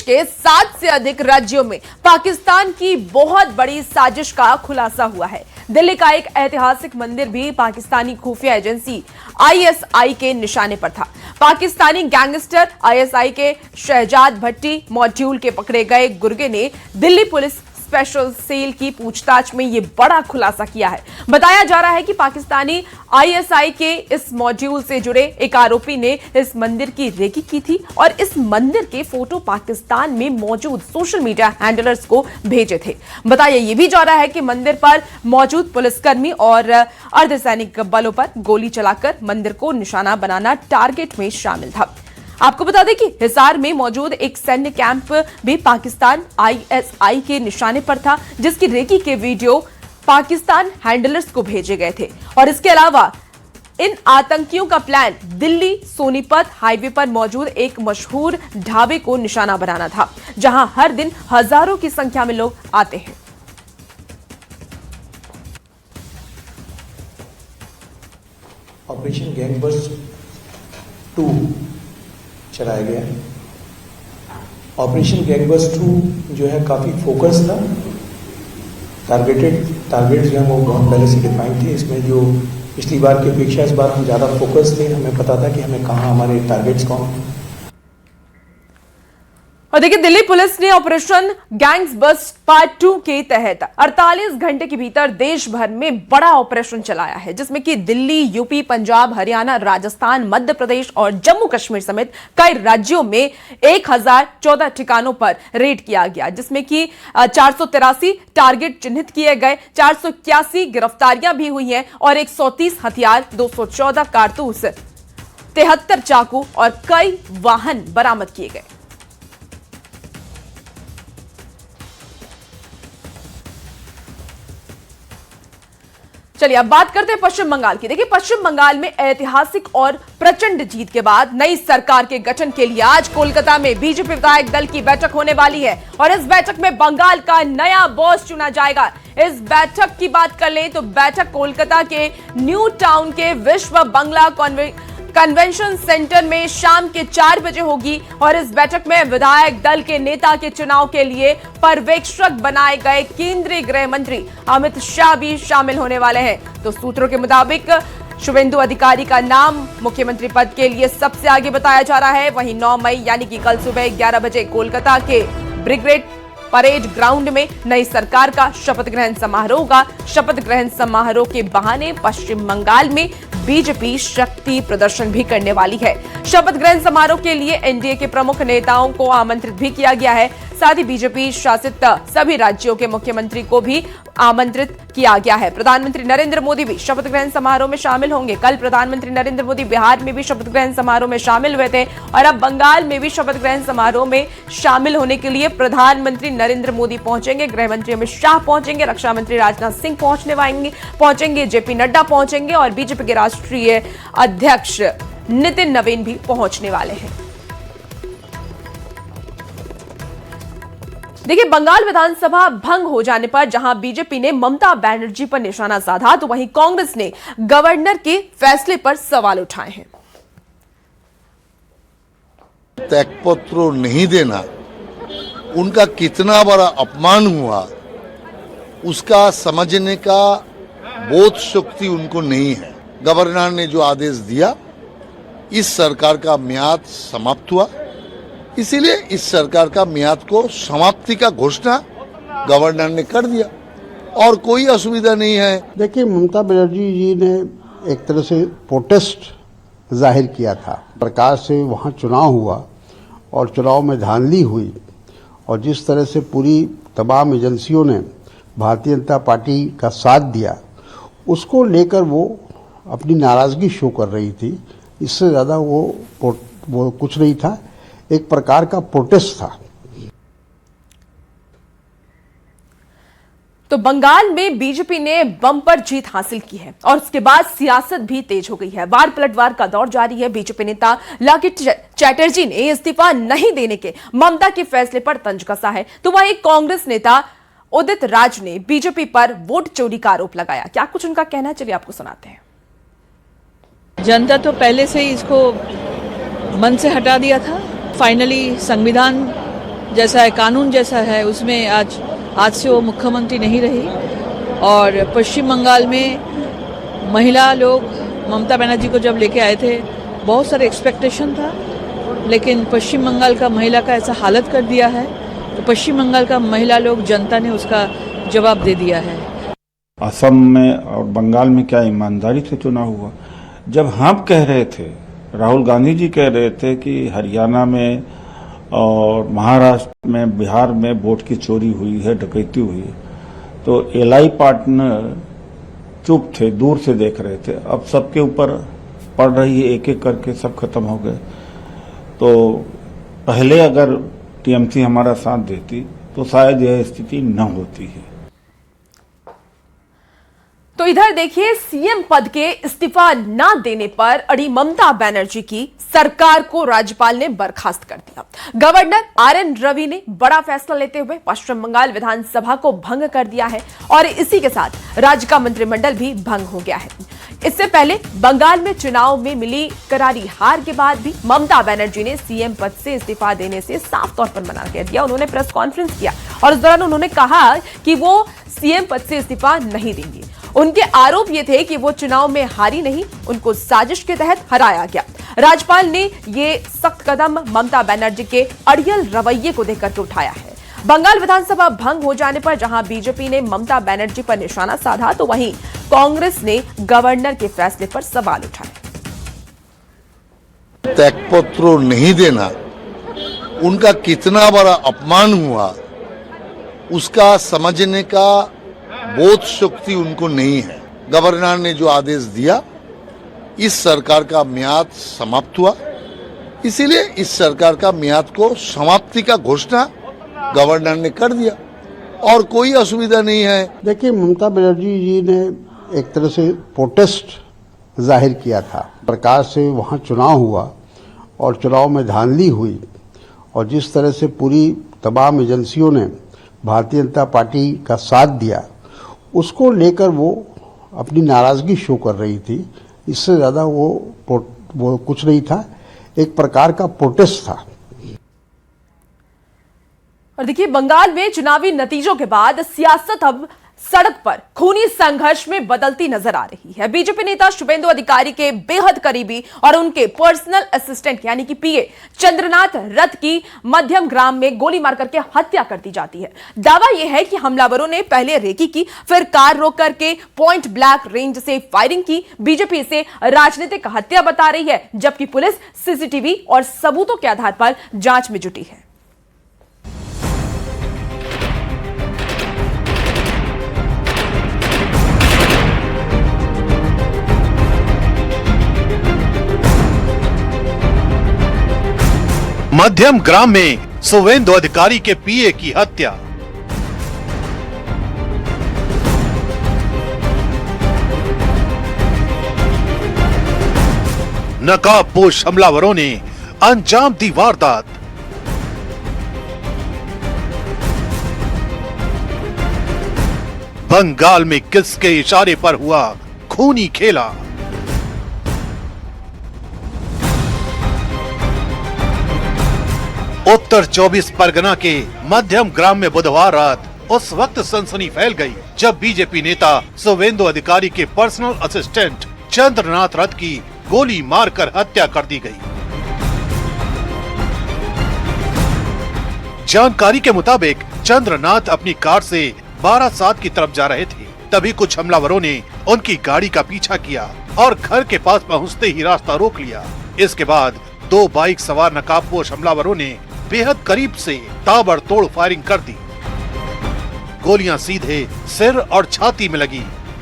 के 7 से अधिक राज्यों में पाकिस्तान की बहुत बड़ी साजिश का खुलासा हुआ है। दिल्ली का एक ऐतिहासिक मंदिर भी पाकिस्तानी खुफिया एजेंसी आईएसआई के निशाने पर था। पाकिस्तानी गैंगस्टर आईएसआई के शहजाद भट्टी मॉड्यूल के पकड़े गए गुर्गे ने दिल्ली पुलिस स्पेशल सेल की पूछताछ में यह बड़ा खुलासा किया है। बताया जा रहा है कि पाकिस्तानी आईएसआई के इस मॉड्यूल से जुड़े एक आरोपी ने इस मंदिर की रेकी की थी और इस मंदिर के फोटो पाकिस्तान में मौजूद सोशल मीडिया हैंडलर्स को भेजे थे। बताया यह भी जा रहा है कि मंदिर पर मौजूद पुलिसकर्मी और अर्धसैनिक बलों पर गोली चलाकर मंदिर को निशाना बनाना टारगेट में शामिल था। आपको बता दें कि हिसार में मौजूद एक सैन्य कैंप भी पाकिस्तान आईएसआई के निशाने पर था, जिसकी रेकी के वीडियो पाकिस्तान हैंडलर्स को भेजे गए थे। और इसके अलावा इन आतंकियों का प्लान दिल्ली सोनीपत हाईवे पर मौजूद एक मशहूर ढाबे को निशाना बनाना था, जहां हर दिन हजारों की संख्या में लोग आते हैं। ऑपरेशन गैंगबस्ट 2 चलाया गया। ऑपरेशन गैंगबस्ट 2 जो है काफ़ी फोकस था, टारगेट जो है वो बहुत पहले से डिफाइंड थे। इसमें जो पिछली बार की अपेक्षा इस बार हम ज़्यादा फोकस थे, हमें पता था कि हमें कहाँ हमारे टारगेट्स कौन। और देखिए, दिल्ली पुलिस ने ऑपरेशन गैंग्स बस्ट पार्ट 2 के तहत 48 घंटे के भीतर देश भर में बड़ा ऑपरेशन चलाया है, जिसमें कि दिल्ली, यूपी, पंजाब, हरियाणा, राजस्थान, मध्य प्रदेश और जम्मू कश्मीर समेत कई राज्यों में 1014 ठिकानों पर रेड किया गया, जिसमें कि 483 टारगेट चिन्हित किए गए, 481 गिरफ्तारियां भी हुई हैं और 130 हथियार, 214 कारतूस, 73 चाकू और कई वाहन बरामद किए गए। चलिए अब बात करते हैं पश्चिम बंगाल की। देखिए, पश्चिम बंगाल में ऐतिहासिक और प्रचंड जीत के बाद नई सरकार के गठन के लिए आज कोलकाता में बीजेपी विधायक दल की बैठक होने वाली है और इस बैठक में बंगाल का नया बॉस चुना जाएगा। इस बैठक की बात कर लें तो बैठक कोलकाता के न्यू टाउन के विश्व बंगला कन्वेंशन सेंटर में शाम के 4 बजे होगी और इस बैठक में विधायक दल के नेता के चुनाव के लिए पर्यवेक्षक बनाए गए केंद्रीय गृह मंत्री अमित शाह भी शामिल होने वाले हैं। तो सूत्रों के मुताबिक शुभेंदु अधिकारी का नाम मुख्यमंत्री पद के लिए सबसे आगे बताया जा रहा है। वहीं 9 मई यानी कि कल सुबह 11 बजे कोलकाता के ब्रिगेड परेड ग्राउंड में नई सरकार का शपथ ग्रहण समारोह होगा। शपथ ग्रहण समारोह के बहाने पश्चिम बंगाल में बीजेपी शक्ति प्रदर्शन भी करने वाली है। शपथ ग्रहण समारोह के लिए एनडीए के प्रमुख नेताओं को आमंत्रित भी किया गया है। साथ ही बीजेपी शासित सभी राज्यों के मुख्यमंत्री को भी आमंत्रित किया गया है। प्रधानमंत्री नरेंद्र मोदी भी शपथ ग्रहण समारोह में शामिल होंगे। कल प्रधानमंत्री नरेंद्र मोदी बिहार में भी शपथ ग्रहण समारोह में शामिल हुए थे और अब बंगाल में भी शपथ ग्रहण समारोह में शामिल होने के लिए प्रधानमंत्री नरेंद्र मोदी पहुंचेंगे, गृह मंत्री अमित शाह पहुंचेंगे, रक्षा मंत्री राजनाथ सिंह पहुंचेंगे, जेपी नड्डा पहुंचेंगे और बीजेपी के राष्ट्रीय अध्यक्ष नितिन नवीन भी पहुंचने वाले हैं। देखिए, बंगाल विधानसभा भंग हो जाने पर जहां बीजेपी ने ममता बनर्जी पर निशाना साधा, तो वहीं कांग्रेस ने गवर्नर के फैसले पर सवाल उठाए हैं। त्यागपत्र नहीं देना उनका कितना बड़ा अपमान हुआ, उसका समझने का बोध शक्ति उनको नहीं है। गवर्नर ने जो आदेश दिया, इस सरकार का म्याद समाप्त हुआ, इसीलिए इस सरकार का म्याद को समाप्ति का घोषणा गवर्नर ने कर दिया और कोई असुविधा नहीं है। देखिए, ममता बनर्जी जी ने एक तरह से प्रोटेस्ट जाहिर किया था। प्रकार से वहाँ चुनाव हुआ और चुनाव में धांधली हुई और जिस तरह से पूरी तमाम एजेंसियों ने भारतीय जनता पार्टी का साथ दिया, उसको लेकर वो अपनी नाराजगी शो कर रही थी। इससे ज़्यादा वो कुछ नहीं था, एक प्रकार का प्रोटेस्ट था। तो बंगाल में बीजेपी ने बम्पर जीत हासिल की है और उसके बाद सियासत भी तेज हो गई है। वार पलटवार का दौर जारी है। बीजेपी नेता लालकृष्ण चैटर्जी ने इस्तीफा नहीं देने के ममता के फैसले पर तंज कसा है, तो वहीं कांग्रेस नेता उदित राज ने बीजेपी पर वोट चोरी का आरोप लगाया। क्या कुछ उनका कहना है, चलिए आपको सुनाते हैं। जनता तो पहले से ही इसको मन से हटा दिया था। फाइनली संविधान जैसा है, कानून जैसा है, उसमें आज से वो मुख्यमंत्री नहीं रही। और पश्चिम बंगाल में महिला लोग ममता बनर्जी को जब लेके आए थे, बहुत सारे एक्सपेक्टेशन था, लेकिन पश्चिम बंगाल का महिला का ऐसा हालत कर दिया है तो पश्चिम बंगाल का महिला लोग, जनता ने उसका जवाब दे दिया है। असम में और बंगाल में क्या ईमानदारी से चुनाव हुआ? जब हम कह रहे थे, राहुल गांधी जी कह रहे थे कि हरियाणा में और महाराष्ट्र में, बिहार में वोट की चोरी हुई है, डकैती हुई है, तो एलआई पार्टनर चुप थे, दूर से देख रहे थे। अब सबके ऊपर पड़ रही है, एक एक करके सब खत्म हो गए। तो पहले अगर टीएमसी हमारा साथ देती तो शायद यह स्थिति न होती है। तो इधर देखिए, सीएम पद के इस्तीफा ना देने पर अड़ी ममता बनर्जी की सरकार को राज्यपाल ने बर्खास्त कर दिया। गवर्नर आरएन रवि ने बड़ा फैसला लेते हुए पश्चिम बंगाल विधानसभा को भंग कर दिया है और इसी के साथ राज्य का मंत्रिमंडल भी भंग हो गया है। इससे पहले बंगाल में चुनाव में मिली करारी हार के बाद भी ममता बनर्जी ने सीएम पद से इस्तीफा देने से साफ तौर पर मना कर दिया। उन्होंने प्रेस कॉन्फ्रेंस किया और इस दौरान उन्होंने कहा कि वो सीएम पद से इस्तीफा नहीं देंगी। उनके आरोप ये थे कि वो चुनाव में हारी नहीं, उनको साजिश के तहत हराया गया। राज्यपाल ने ये सख्त कदम ममता बनर्जी के अड़ियल रवैये को देखकर के उठाया है। बंगाल विधानसभा भंग हो जाने पर जहां बीजेपी ने ममता बनर्जी पर निशाना साधा, तो वहीं कांग्रेस ने गवर्नर के फैसले पर सवाल उठाए। त्यागपत्र नहीं देना उनका कितना बड़ा अपमान हुआ, उसका समझने का बोध शक्ति उनको नहीं है। गवर्नर ने जो आदेश दिया, इस सरकार का म्याद समाप्त हुआ, इसीलिए इस सरकार का म्याद को समाप्ति का घोषणा गवर्नर ने कर दिया और कोई असुविधा नहीं है। देखिए, ममता बनर्जी जी ने एक तरह से प्रोटेस्ट जाहिर किया था। सरकार से वहाँ चुनाव हुआ और चुनाव में धांधली हुई और जिस तरह से पूरी तमाम एजेंसियों ने भारतीय जनता पार्टी का साथ दिया, उसको लेकर वो अपनी नाराजगी शो कर रही थी। इससे ज्यादा वो कुछ नहीं था, एक प्रकार का प्रोटेस्ट था। और देखिए, बंगाल में चुनावी नतीजों के बाद सियासत अब सड़क पर खूनी संघर्ष में बदलती नजर आ रही है। बीजेपी नेता शुभेंदु अधिकारी के बेहद करीबी और उनके पर्सनल असिस्टेंट यानी कि पीए चंद्रनाथ रथ की मध्यम ग्राम में गोली मार करके हत्या कर दी जाती है। दावा यह है कि हमलावरों ने पहले रेकी की, फिर कार रोक करके पॉइंट ब्लैंक रेंज से फायरिंग की। बीजेपी इसे राजनीतिक हत्या बता रही है, जबकि पुलिस सीसीटीवी और सबूतों के आधार पर जांच में जुटी है। मध्यम ग्राम में शुभेंदु अधिकारी के पीए की हत्या। नकाबपोश हमलावरों ने अंजाम दी वारदात। बंगाल में किसके इशारे पर हुआ खूनी खेला? उत्तर 24 परगना के मध्यम ग्राम में बुधवार रात उस वक्त सनसनी फैल गई जब बीजेपी नेता शुभेंदु अधिकारी के पर्सनल असिस्टेंट चंद्रनाथ रथ की गोली मारकर हत्या कर दी गई। जानकारी के मुताबिक चंद्रनाथ अपनी कार से बारासात की तरफ जा रहे थे, तभी कुछ हमलावरों ने उनकी गाड़ी का पीछा किया और घर के पास पहुंचते ही रास्ता रोक लिया। इसके बाद 2 बाइक सवार नकाबपोश हमलावरों ने बेहद करीब से ताबड़तोड़ फायरिंग कर दी। गोलियां सीधे सिर और छाती में लगी।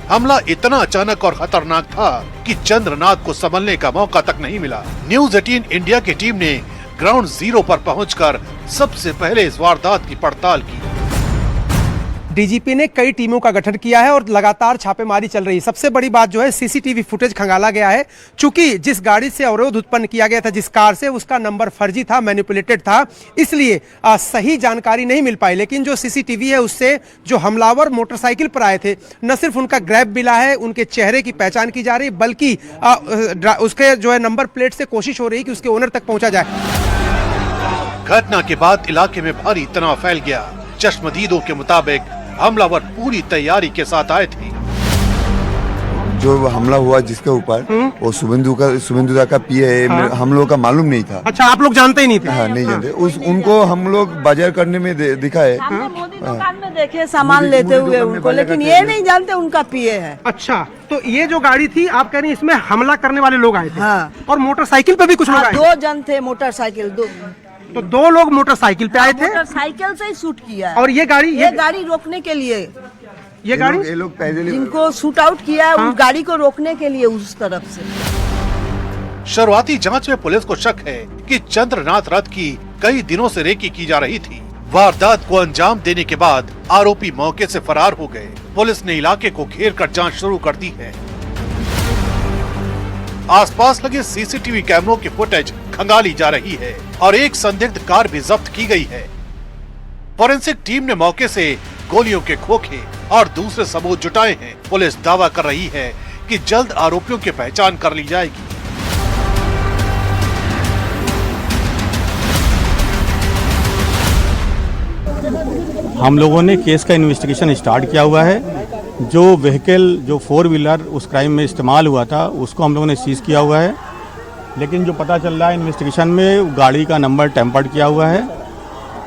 हमला इतना अचानक और खतरनाक था कि चंद्रनाथ को संभलने का मौका तक नहीं मिला। न्यूज़ 18 इंडिया की टीम ने ग्राउंड जीरो पर पहुंचकर सबसे पहले इस वारदात की पड़ताल की। डीजीपी ने कई टीमों का गठन किया है और लगातार छापेमारी चल रही है। सबसे बड़ी बात जो है, सीसीटीवी फुटेज खंगाला गया है। चूंकि जिस गाड़ी से अवरोध उत्पन्न किया गया था, जिस कार से, उसका नंबर फर्जी था, मैनिपुलेटेड था, इसलिए सही जानकारी नहीं मिल पाई। लेकिन जो सीसीटीवी है, उससे जो हमलावर मोटरसाइकिल पर आए थे, न सिर्फ उनका ग्रैब मिला है, उनके चेहरे की पहचान की जा रही, बल्कि उसके जो है नंबर प्लेट से कोशिश हो रही कि उसके ओनर तक पहुंचा जाए। घटना के बाद इलाके में भारी तनाव फैल गया। चश्मदीदों के मुताबिक हमलावर पूरी तैयारी के साथ आए थे। जो हमला हुआ जिसके ऊपर वो शुभेंदुदा का पीए है, हम लोगों का मालूम नहीं था। अच्छा, आप लोग जानते ही नहीं थे? हाँ, नहीं जानते। उनको हम लोग बाजार करने में दिखा है, मोदी दुकान में देखे सामान लेते हुए उनको, लेकिन ये नहीं जानते उनका पीए है। अच्छा, तो ये जो गाड़ी थी आप कह रही हैं इसमें हमला करने वाले लोग आए थे? हाँ। और मोटरसाइकिल पे भी कुछ लोग आए? 2 जन थे मोटरसाइकिल, तो 2 लोग मोटरसाइकिल पे आए थे? मोटरसाइकिल से ही शूट किया है। और ये गाड़ी रोकने के लिए, ये गाड़ी ये लोग पैदल जिनको शूट आउट किया है उस गाड़ी को रोकने के लिए उस तरफ से। शुरुआती जांच में पुलिस को शक है कि चंद्रनाथ रथ की कई दिनों से रेकी की जा रही थी। वारदात को अंजाम देने के बाद आरोपी मौके से फरार हो गए। पुलिस ने इलाके को घेर कर जांच शुरू कर दी है। आसपास लगे सीसीटीवी कैमरों की फुटेज खंगाली जा रही है और एक संदिग्ध कार भी जब्त की गई है। फोरेंसिक टीम ने मौके से गोलियों के खोखे और दूसरे सबूत जुटाए हैं। पुलिस दावा कर रही है कि जल्द आरोपियों की पहचान कर ली जाएगी। हम लोगों ने केस का इन्वेस्टिगेशन स्टार्ट किया हुआ है। जो व्हीकल, जो 4 व्हीलर उस क्राइम में इस्तेमाल हुआ था उसको हम लोगों ने सीज किया हुआ है। लेकिन जो पता चल रहा है इन्वेस्टिगेशन में, गाड़ी का नंबर टेम्पर्ड किया हुआ है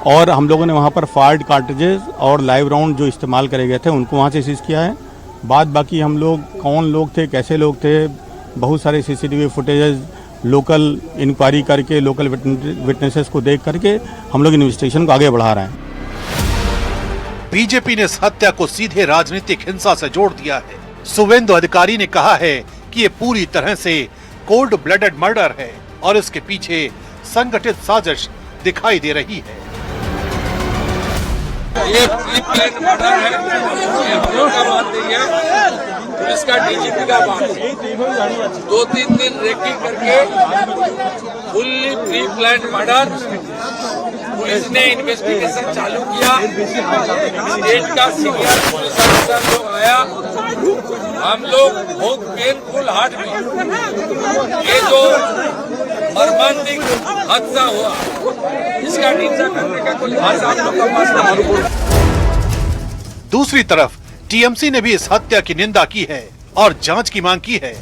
और हम लोगों ने वहाँ पर फायर्ड कार्ट्रिजेज और लाइव राउंड जो इस्तेमाल करे गए थे उनको वहाँ से सीज किया है। बाकी हम लोग कौन लोग थे, कैसे लोग थे, बहुत सारे सीसीटीवी फुटेजेस लोकल इंक्वायरी करके, लोकल विटनेसेस को देख करके हम लोग इन्वेस्टिगेशन को आगे बढ़ा रहे हैं। बीजेपी ने इस हत्या को सीधे राजनीतिक हिंसा से जोड़ दिया है। शुभेंदु अधिकारी ने कहा है कि ये पूरी तरह से कोल्ड ब्लडेड मर्डर है और इसके पीछे संगठित साजिश दिखाई दे रही है। ये प्री प्लान मर्डर है, ये हम लोग का बात नहीं है, पुलिस का डीजीपी का बात है। 2-3 दिन रेकी करके fully pre plan murder, police ने इन्वेस्टिगेशन चालू किया। स्टेट का सीनियर पुलिस अफसर लोग आया, हम लोग बहुत पेनफुल हार्ट में ये जो मर्मांतिक हादसा हुआ इसका निंदा करने का कोई भाषा आप लोग का पास नहीं। दूसरी तरफ टीएमसी ने भी इस हत्या की निंदा की है और जांच की मांग की है।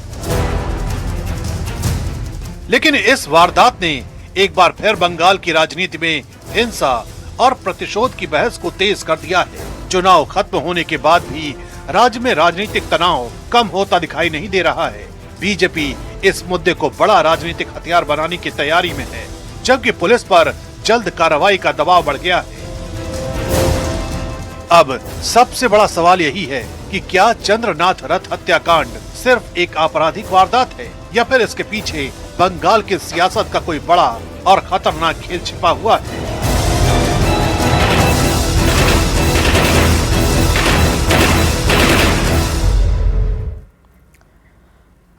लेकिन इस वारदात ने एक बार फिर बंगाल की राजनीति में हिंसा और प्रतिशोध की बहस को तेज कर दिया है। चुनाव खत्म होने के बाद भी राज्य में राजनीतिक तनाव कम होता दिखाई नहीं दे रहा है। बीजेपी इस मुद्दे को बड़ा राजनीतिक हथियार बनाने की तैयारी में है, जबकि पुलिस पर जल्द कार्रवाई का दबाव बढ़ गया है। अब सबसे बड़ा सवाल यही है कि क्या चंद्रनाथ रथ हत्याकांड सिर्फ एक आपराधिक वारदात है या फिर इसके पीछे बंगाल की सियासत का कोई बड़ा और खतरनाक खेल छिपा हुआ है।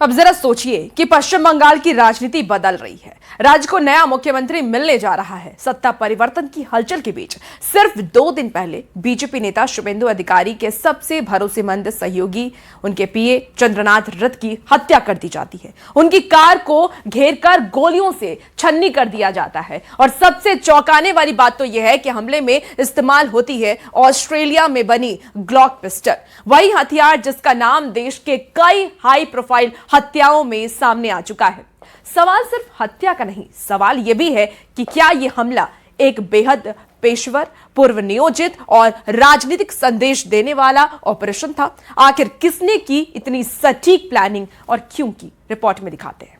अब जरा सोचिए कि पश्चिम बंगाल की राजनीति बदल रही है। राज्य को नया मुख्यमंत्री मिलने जा रहा है। सत्ता परिवर्तन की हलचल के बीच सिर्फ 2 दिन पहले बीजेपी नेता शुभेंदु अधिकारी के सबसे भरोसेमंद सहयोगी, उनके पीए चंद्रनाथ रथ की हत्या कर दी जाती है। उनकी कार को घेरकर गोलियों से छन्नी कर दिया जाता है और सबसे चौंकाने वाली बात तो यह है कि हमले में इस्तेमाल होती है ऑस्ट्रेलिया में बनी ग्लॉक पिस्टल, वही हथियार जिसका नाम देश के कई हाई प्रोफाइल हत्याओं में सामने आ चुका है। सवाल सिर्फ हत्या का नहीं, सवाल यह भी है कि क्या यह हमला एक बेहद पेशेवर, पूर्व नियोजित और राजनीतिक संदेश देने वाला ऑपरेशन था? आखिर किसने की इतनी सटीक प्लानिंग और क्यों की, रिपोर्ट में दिखाते हैं।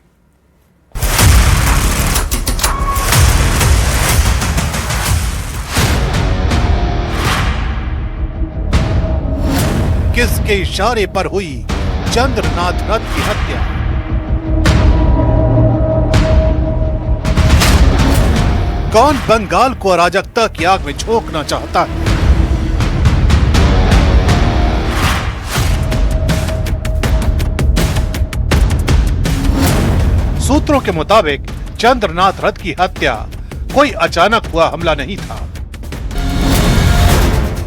किसके इशारे पर हुई चंद्रनाथ रथ की हत्या? कौन बंगाल को अराजकता की आग में झोंकना चाहता है? सूत्रों के मुताबिक चंद्रनाथ रथ की हत्या कोई अचानक हुआ हमला नहीं था।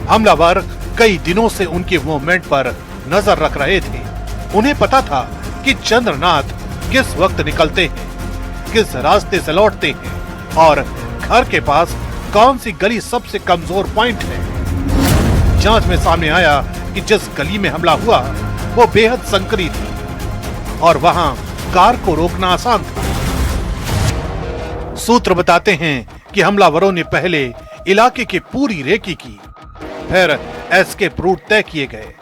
हमलावर कई दिनों से उनके मूवमेंट पर नजर रख रहे थे। उन्हें पता था कि चंद्रनाथ किस वक्त निकलते हैं, किस रास्ते से लौटते हैं और घर के पास कौन सी गली सबसे कमजोर पॉइंट है। जांच में सामने आया कि जिस गली में हमला हुआ वो बेहद संकरी थी और वहां कार को रोकना आसान था। सूत्र बताते हैं कि हमलावरों ने पहले इलाके की पूरी रेकी की, फिर एस्केप रूट तय किए गए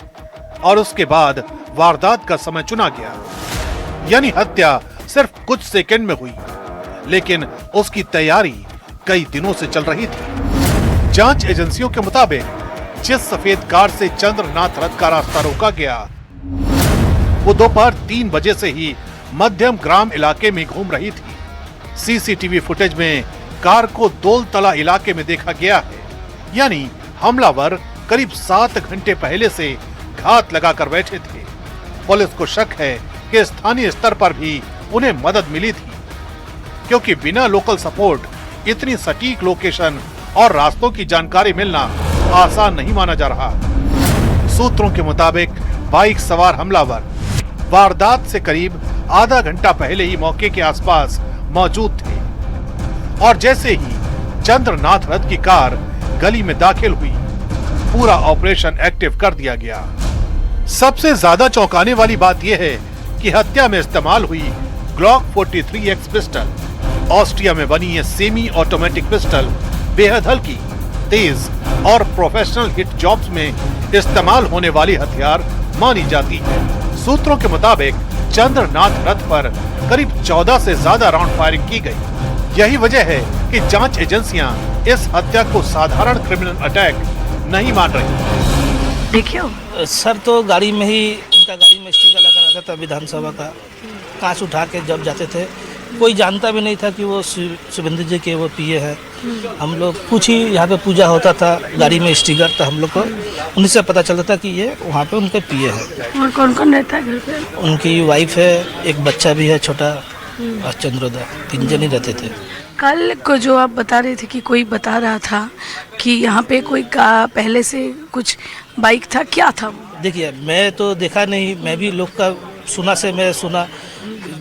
और उसके बाद वारदात का समय चुना गया। यानी हत्या सिर्फ कुछ सेकंड में हुई, लेकिन उसकी तैयारी कई दिनों से चल रही थी। जांच एजेंसियों के मुताबिक जिस सफेद कार से चंद्रनाथ रथ का रास्ता रोका गया वो दोपहर 3 बजे से ही मध्यम ग्राम इलाके में घूम रही थी। सीसीटीवी फुटेज में कार को दोलतला इलाके में देखा गया है। यानी हमलावर करीब 7 घंटे पहले से घात लगाकर बैठे थे। पुलिस को शक है कि स्थानीय स्तर पर भी उन्हें मदद मिली थी, क्योंकि बिना लोकल सपोर्ट इतनी सटीक लोकेशन और रास्तों की जानकारी मिलना आसान नहीं माना जा रहा। सूत्रों के मुताबिक बाइक सवार हमलावर वारदात से करीब आधा घंटा पहले ही मौके के आसपास मौजूद थे और जैसे ही चंद्रनाथ रथ की कार गली में दाखिल हुई, पूरा ऑपरेशन एक्टिव कर दिया गया। सबसे ज्यादा चौंकाने वाली बात यह है कि हत्या में इस्तेमाल हुई ग्लॉक 43X पिस्टल ऑस्ट्रिया में बनी ये सेमी ऑटोमेटिक पिस्टल बेहद हल्की, तेज और प्रोफेशनल हिट जॉब्स में इस्तेमाल होने वाली हथियार मानी जाती है। सूत्रों के मुताबिक चंद्रनाथ रथ पर करीब 14 से ज्यादा राउंड फायरिंग की गई। यही वजह है कि जांच एजेंसियां इस हत्या को साधारण क्रिमिनल अटैक नहीं मान रही। देखिए सर, तो गाड़ी में ही उनका गाड़ी में स्टिकर लगा रहता था विधानसभा का, कांच उठा के जब जाते थे कोई जानता भी नहीं था कि वो शुभेंदु जी के वो पीए है। हम लोग कुछ ही यहाँ पे पूजा होता था, गाड़ी में स्टिकर, तो हम लोग को उन्हीं से पता चलता था कि ये वहाँ पे उनके पीए है। और कौन कौन रहता है घर पे? उनकी वाइफ है, एक बच्चा भी है छोटा और चंद्रोदय, 3 जन ही रहते थे। कल को जो आप बता रहे थे कि कोई बता रहा था कि यहाँ पे कोई पहले से कुछ बाइक था, क्या था? देखिए मैं तो देखा नहीं, मैं भी लोग का मैं सुना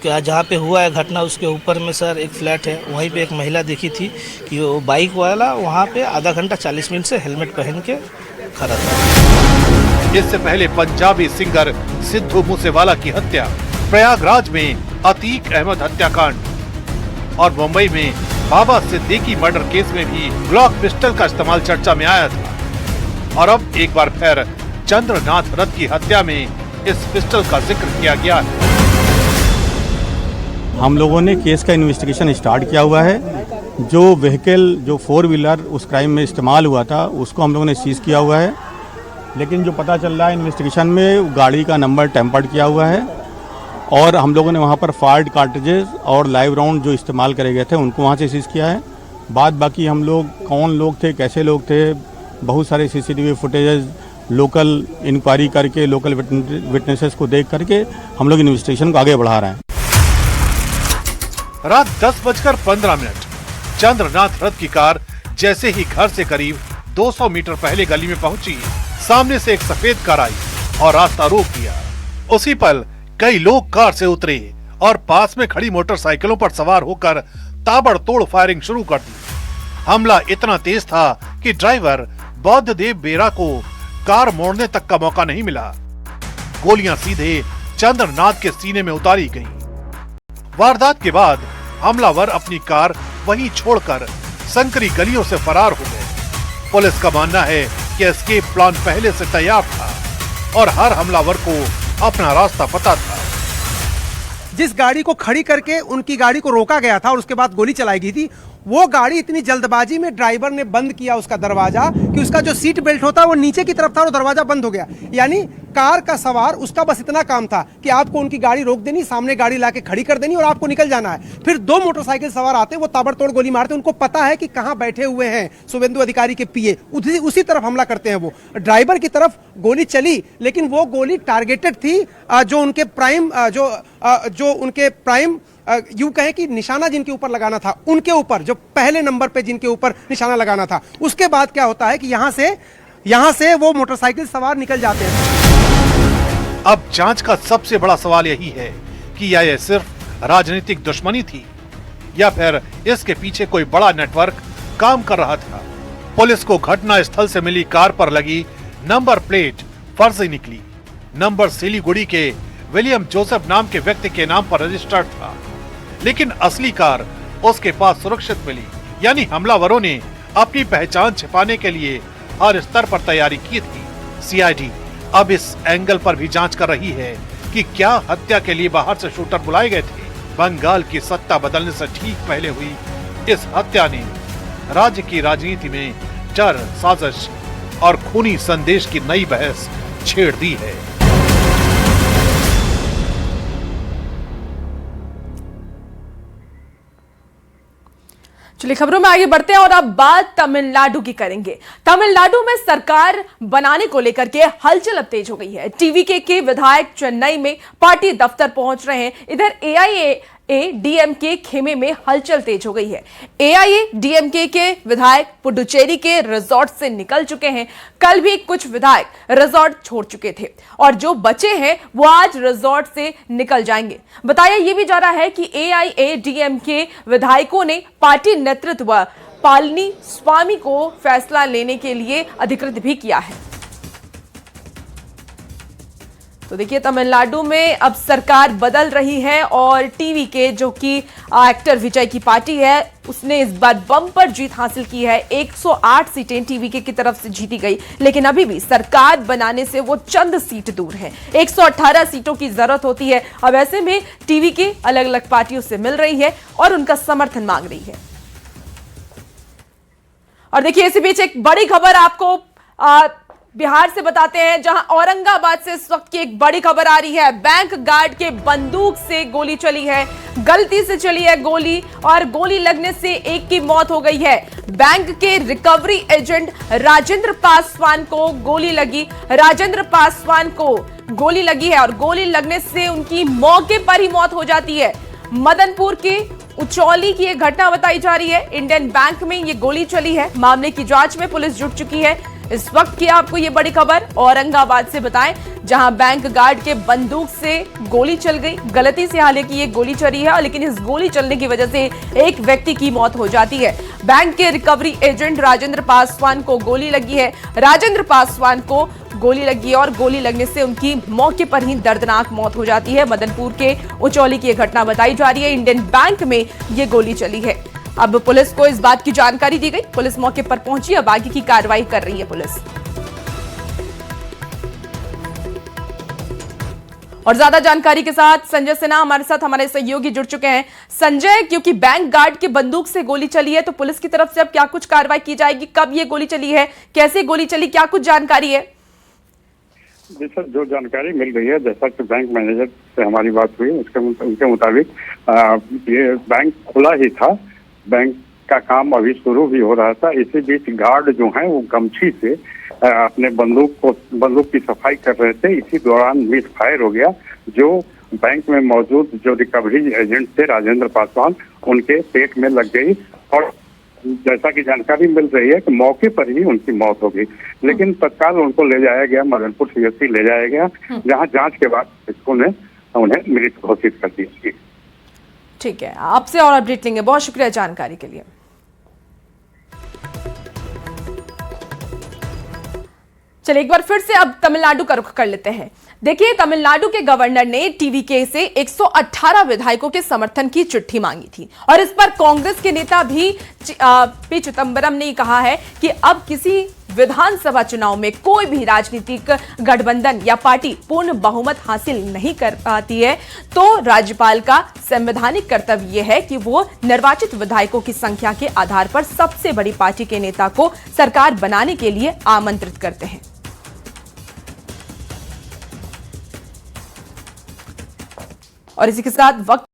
जहाँ पे हुआ है घटना उसके ऊपर में सर एक फ्लैट है, वहीं पे एक महिला देखी थी कि वो बाइक वाला वहाँ पे आधा घंटा 40 मिनट से हेलमेट पहन के खड़ा था। इससे पहले पंजाबी सिंगर सिद्धू मूसेवाला की हत्या, प्रयागराज में अतीक अहमद हत्याकांड और मुंबई में बाबा सिद्दीकी मर्डर केस में भी ग्लॉक पिस्टल का इस्तेमाल चर्चा में आया था और अब एक बार फिर चंद्रनाथ रथ की हत्या में इस पिस्टल का जिक्र किया गया है। हम लोगों ने केस का इन्वेस्टिगेशन स्टार्ट किया हुआ है। जो व्हीकल, जो 4 व्हीलर उस क्राइम में इस्तेमाल हुआ था उसको हम लोगों ने सीज किया हुआ है, लेकिन जो पता चल रहा है इन्वेस्टिगेशन में गाड़ी का नंबर टेम्पर्ड किया हुआ है और हम लोगों ने वहाँ पर फायर्ड कार्ट्रिजेस और लाइव राउंड जो इस्तेमाल करे गए थे उनको वहाँ से सीज किया है। बाद बाकी हम लोग कौन लोग थे, कैसे लोग थे, बहुत सारे सीसीटीवी फुटेजेस लोकल इंक्वायरी करके, लोकल विटनेसेस को देख करके हम लोग इन्वेस्टिगेशन को आगे बढ़ा रहे हैं। रात 10:15 चंद्रनाथ रथ की कार जैसे ही घर से करीब 200 मीटर पहले गली में पहुंची, सामने से एक सफेद कार आई और रास्ता रोक दिया। उसी पल कई लोग कार से उतरे और पास में खड़ी मोटरसाइकिलों पर सवार होकर ताबड़तोड़ फायरिंग शुरू कर दी। हमला इतना तेज था कि ड्राइवर बौद्ध देव बेरा को कार मोड़ने तक का मौका नहीं मिला। गोलियां सीधे चंद्रनाथ के सीने में उतारी गईं। वारदात के बाद हमलावर अपनी कार वहीं छोड़कर संकरी गलियों से फरार हो गए। पुलिस का मानना है कि एस्केप प्लान पहले से तैयार था और हर हमलावर को अपना रास्ता पता था। जिस गाड़ी को खड़ी करके उनकी गाड़ी को रोका गया था और उसके बाद गोली चलाई गई थी, वो गाड़ी इतनी जल्दबाजी में ड्राइवर ने बंद किया उसका दरवाजा कि उसका जो सीट बेल्ट होता है वो नीचे की तरफ था और दरवाजा बंद हो गया। यानी कार का सवार, उसका बस इतना काम था कि आपको उनकी गाड़ी रोक देनी, सामने गाड़ी लाके खड़ी कर देनी और आपको निकल जाना है। फिर 2 मोटरसाइकिल सवार आते, वो ताबड़तोड़ गोली मारते, उनको पता है कि कहां बैठे हुए हैं शुभेंदु अधिकारी के पीए, उसी तरफ हमला करते हैं। वो ड्राइवर की तरफ गोली चली, लेकिन वो गोली टारगेटेड थी जो उनके प्राइम यूं कहें कि निशाना जिनके ऊपर लगाना था, उनके ऊपर, जो पहले नंबर पे जिनके ऊपर निशाना लगाना था। उसके बाद क्या होता है कि यहां से वो मोटरसाइकिल सवार निकल जाते हैं। अब जांच का सबसे बड़ा सवाल यही है कि यह सिर्फ राजनीतिक दुश्मनी थी या फिर इसके पीछे कोई बड़ा नेटवर्क काम कर रहा था। पुलिस को घटना स्थल से मिली कार पर लगी नंबर प्लेट फर्जी निकली। नंबर सिलीगुड़ी के विलियम जोसेफ नाम के व्यक्ति के नाम पर रजिस्टर्ड था, लेकिन असली कार उसके पास सुरक्षित मिली। यानी हमलावरों ने अपनी पहचान छिपाने के लिए हर स्तर पर तैयारी की थी। सीआईडी अब इस एंगल पर भी जांच कर रही है कि क्या हत्या के लिए बाहर से शूटर बुलाए गए थे। बंगाल की सत्ता बदलने से ठीक पहले हुई इस हत्या ने राज्य की राजनीति में डर, साजिश और खूनी संदेश की नई बहस छेड़ दी है। चलिए खबरों में आगे बढ़ते हैं और अब बात तमिलनाडु की करेंगे। तमिलनाडु में सरकार बनाने को लेकर के हलचल अब तेज हो गई है। टीवीके के विधायक चेन्नई में पार्टी दफ्तर पहुंच रहे हैं। इधर एआईएडीएमके खेमे में हलचल तेज हो गई है। एआईएडीएमके के विधायक पुडुचेरी के रिजॉर्ट से निकल चुके हैं। कल भी कुछ विधायक रिजॉर्ट छोड़ चुके थे और जो बचे हैं वो आज रिजॉर्ट से निकल जाएंगे। बताया यह भी जा रहा है कि एआईएडीएमके विधायकों ने पार्टी नेतृत्व पालनी स्वामी को फैसला लेने के लिए अधिकृत भी किया है। तो देखिए तमिलनाडु में अब सरकार बदल रही है और टीवीके जो कि एक्टर विजय की पार्टी है उसने इस बार बम्पर जीत हासिल की है। 108 सीटें टीवीके की तरफ से जीती गई, लेकिन अभी भी सरकार बनाने से वो चंद सीट दूर है। 118 सीटों की जरूरत होती है। अब ऐसे में टीवीके अलग अलग पार्टियों से मिल रही है और उनका समर्थन मांग रही है। और देखिए इसी बीच एक बड़ी खबर आपको बिहार से बताते हैं, जहां औरंगाबाद से इस वक्त की एक बड़ी खबर आ रही है। बैंक गार्ड के बंदूक से गोली चली है, गलती से चली है गोली और गोली लगने से एक की मौत हो गई है। बैंक के रिकवरी एजेंट राजेंद्र पासवान को गोली लगी। राजेंद्र पासवान को गोली लगी है और गोली लगने से उनकी मौके पर ही मौत हो जाती है। मदनपुर के उचौली की यह घटना बताई जा रही है। इंडियन बैंक में यह गोली चली है। मामले की जांच में पुलिस जुट चुकी है। इस वक्त की आपको यह बड़ी खबर औरंगाबाद से बताएं, जहां बैंक गार्ड के बंदूक से गोली चल गई। गलती से हालांकि ये गोली चली है, लेकिन इस गोली चलने की वजह से एक व्यक्ति की मौत हो जाती है। बैंक के रिकवरी एजेंट राजेंद्र पासवान को गोली लगी है। राजेंद्र पासवान को गोली लगी है और गोली लगने से उनकी मौके पर ही दर्दनाक मौत हो जाती है। मदनपुर के उचौली की यह घटना बताई जा रही है। इंडियन बैंक में यह गोली चली है। अब पुलिस को इस बात की जानकारी दी गई। पुलिस मौके पर पहुंची, अब आगे की कार्रवाई कर रही है पुलिस। और ज्यादा जानकारी के साथ संजय सिन्हा हमारे साथ, हमारे सहयोगी जुड़ चुके हैं। संजय, क्योंकि बैंक गार्ड के बंदूक से गोली चली है तो पुलिस की तरफ से अब क्या कुछ कार्रवाई की जाएगी? कब ये गोली चली है, कैसे गोली चली, क्या कुछ जानकारी है? जी सर, जो जानकारी मिल रही है, जैसा कि बैंक मैनेजर से हमारी बात हुई उनके मुताबिक ये बैंक खुला ही था। बैंक का काम अभी शुरू भी हो रहा था। इसी बीच गार्ड जो हैं वो गमछी से अपने बंदूक की सफाई कर रहे थे। इसी दौरान मिस फायर हो गया, जो बैंक में मौजूद जो रिकवरी एजेंट थे राजेंद्र पासवान, उनके पेट में लग गई और जैसा कि जानकारी मिल रही है कि मौके पर ही उनकी मौत हो गई। लेकिन तत्काल उनको ले जाया गया, मदनपुर सीएचसी ले जाया गया, जहां जांच के बाद इसको उन्हें मृत घोषित कर दिया। ठीक है, आपसे और अपडेट लेंगे। बहुत शुक्रिया जानकारी के लिए। चलिए एक बार फिर से अब तमिलनाडु का रुख कर लेते हैं। देखिए तमिलनाडु के गवर्नर ने टीवीके से 118 विधायकों के समर्थन की चिट्ठी मांगी थी और इस पर कांग्रेस के नेता भी पी चिदंबरम ने कहा है कि अब किसी विधानसभा चुनाव में कोई भी राजनीतिक गठबंधन या पार्टी पूर्ण बहुमत हासिल नहीं कर पाती है तो राज्यपाल का संवैधानिक कर्तव्य यह है कि वो निर्वाचित विधायकों की संख्या के आधार पर सबसे बड़ी पार्टी के नेता को सरकार बनाने के लिए आमंत्रित करते हैं। और इसी के साथ वक्त